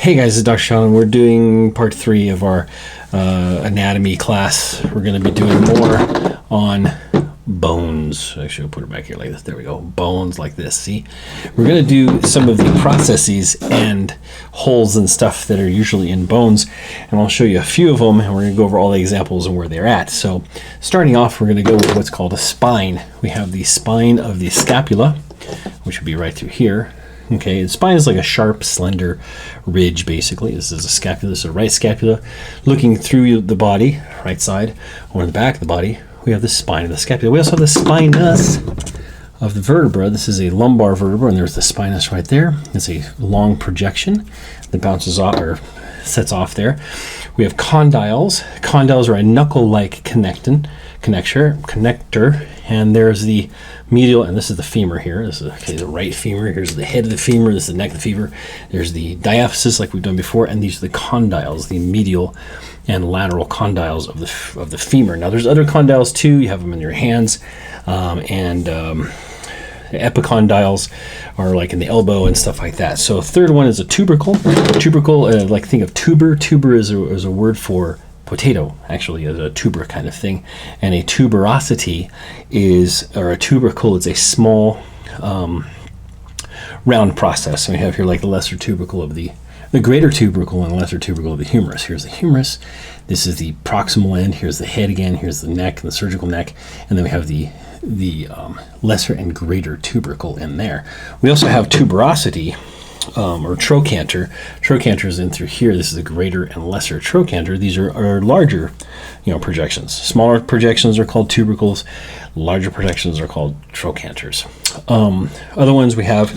Hey guys, it's Dr. Sean, and we're doing part 3 of our anatomy class. We're going to be doing more on bones. Actually, I'll put it back here like this. There we go. Bones like this. See? We're going to do some of the processes and holes and stuff that are usually in bones, and I'll show you a few of them, and we're going to go over all the examples and where they're at. So starting off, we're going to go with what's called a spine. We have the spine of the scapula, which would be right through here. Okay, the spine is like a sharp, slender ridge, basically. This is a scapula. This is a right scapula. Looking through the body, right side, or in the back of the body, we have the spine of the scapula. We also have the spinous of the vertebra. This is a lumbar vertebra, and there's the spinous right there. It's a long projection that bounces off or sets off there. We have condyles. Condyles are a knuckle-like connector, and there's the medial, and this is the femur here. This is the right femur. Here's the head of the femur. This is the neck of the femur. There's the diaphysis, like we've done before, and these are the condyles, the medial and lateral condyles of the femur. Now, there's other condyles too. You have them in your hands, epicondyles are like in the elbow and stuff like that. So, third one is a tubercle. Tubercle, like think of tuber. Tuber is a word for potato, actually, is a tuber kind of thing, and a tuberosity or a tubercle is a small round process. So we have here like the lesser tubercle of the greater tubercle and the lesser tubercle of the humerus. Here's the humerus. This is the proximal end. Here's the head again. Here's the neck and the surgical neck, and then we have the lesser and greater tubercle in there. We also have tuberosity. Or trochanter. Trochanter is in through here. This is the greater and lesser trochanter. These are larger, projections. Smaller projections are called tubercles. Larger projections are called trochanters. Other ones we have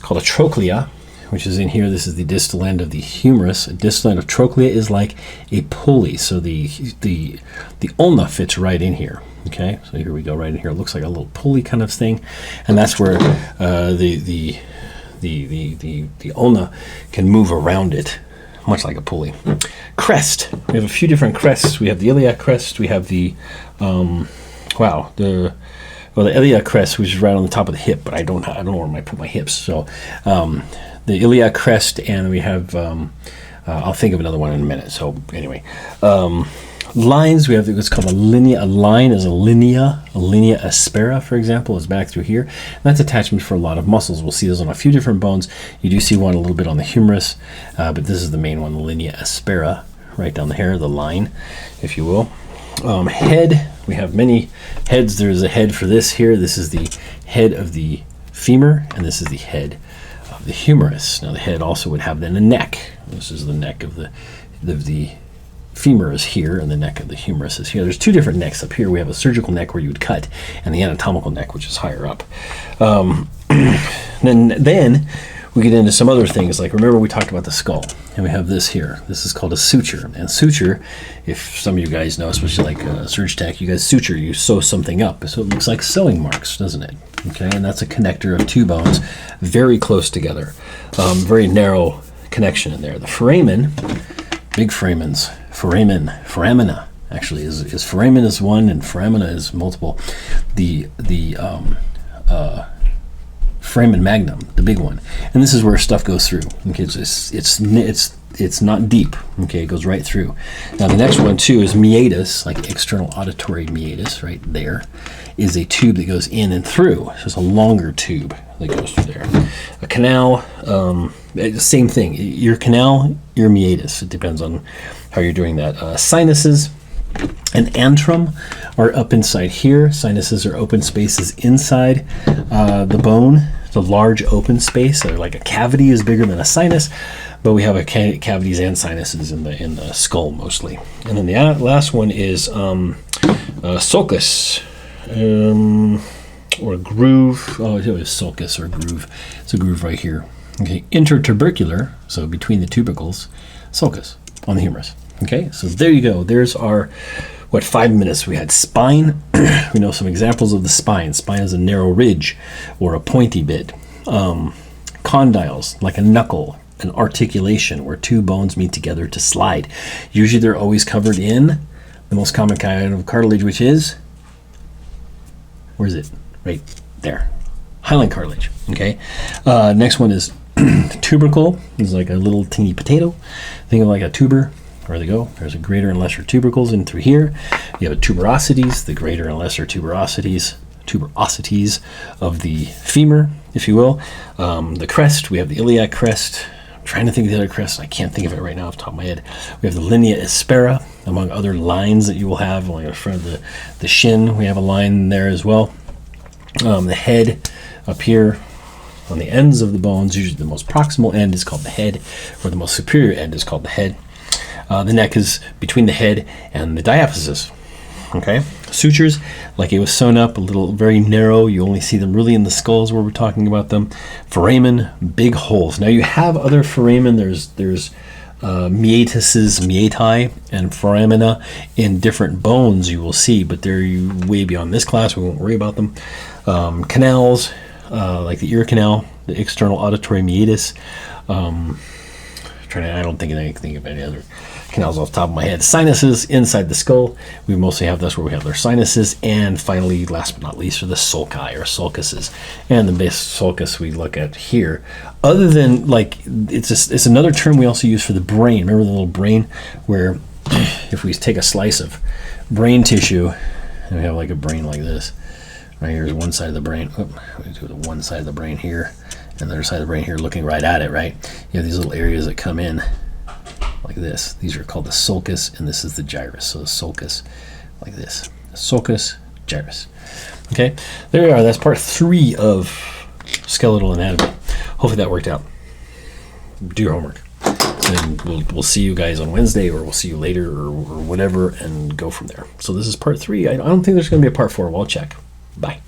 called a trochlea, which is in here. This is the distal end of the humerus. A distal end of trochlea is like a pulley. So the ulna fits right in here. Okay, so here we go, right in here. It looks like a little pulley kind of thing, and that's where the ulna can move around it, much like a pulley. Crest. We have a few different crests. We have the iliac crest. We have the iliac crest, which is right on the top of the hip, but I don't know where I put my hips. So the iliac crest, and we have I'll think of another one in a minute. So anyway. Lines, we have what's called a linea. A line is a linea aspera, for example, is back through here. And that's attachment for a lot of muscles. We'll see those on a few different bones. You do see one a little bit on the humerus, but this is the main one, the linea aspera, right down the hair, the line, if you will. Head, we have many heads. There's a head for this here. This is the head of the femur, and this is the head of the humerus. Now, the head also would have then a neck. This is the neck of the femur is here, and the neck of the humerus is here. There's two different necks up here. We have a surgical neck where you would cut, and the anatomical neck, which is higher up. Then we get into some other things, like remember we talked about the skull, and we have this here. This is called a suture. And suture, if some of you guys know, especially like surg tech, you guys suture, you sew something up. So it looks like sewing marks, doesn't it? Okay, and that's a connector of two bones very close together. Very narrow connection in there. The foramen, big foramens, foramina actually is foramen is one and foramina is multiple. The foramen magnum, the big one, and this is where stuff goes through. Okay, it's not deep. Okay, it goes right through. Now the next one too is meatus, like external auditory meatus. Right there is a tube that goes in and through. So it's a longer tube that goes through there. A canal, same thing. Your canal, your meatus. It depends on how you're doing that. Sinuses and antrum are up inside here. Sinuses are open spaces inside the bone. It's a large open space. So like a cavity is bigger than a sinus, but we have cavities and sinuses in the skull mostly. And then the last one is sulcus. Or groove. Oh, it was sulcus or groove. It's a groove right here. Okay, intertubercular, so between the tubercles, sulcus on the humerus. Okay, so there you go. There's our 5 minutes. We had spine. We know some examples of the spine. Spine is a narrow ridge or a pointy bit. Condyles, like a knuckle, an articulation where two bones meet together to slide. Usually they're always covered in the most common kind of cartilage, which is, where is it? Right there. Hyaline cartilage. Okay. Next one is Tubercle is like a little teeny potato. Think of like a tuber. There they go. There's a greater and lesser tubercles in through here. You have a tuberosities, the greater and lesser tuberosities of the femur, if you will. The crest, we have the iliac crest. I'm trying to think of the other crest. I can't think of it right now off the top of my head. We have the linea aspera, among other lines that you will have. Like in front of the shin, we have a line there as well. The head up here on the ends of the bones, usually the most proximal end is called the head, or the most superior end is called the head. The neck is between the head and the diaphysis. Okay, sutures, like it was sewn up, a little very narrow. You only see them really in the skulls where we're talking about them. Foramen, big holes. Now you have other foramen. There's meatuses, meati, and foramina in different bones you will see, but they're way beyond this class. We won't worry about them. Canals, like the ear canal, the external auditory meatus. I don't think of any other canals off the top of my head. Sinuses inside the skull. We mostly have that's where we have their sinuses. And finally, last but not least, are the sulci or sulcuses. And the base sulcus we look at here. Other than like it's another term we also use for the brain. Remember the little brain, where if we take a slice of brain tissue and we have like a brain like this. Right here is one side of the brain. We do the one side of the brain here, and the other side of the brain here, looking right at it. Right, you have these little areas that come in like this. These are called the sulcus, and this is the gyrus. So the sulcus, like this. Sulcus, gyrus. Okay, there you are. That's part 3 of skeletal anatomy. Hopefully that worked out. Do your homework, and we'll see you guys on Wednesday, or we'll see you later, or whatever, and go from there. So this is part 3. I don't think there's going to be a part 4. Well, I'll check. Bye.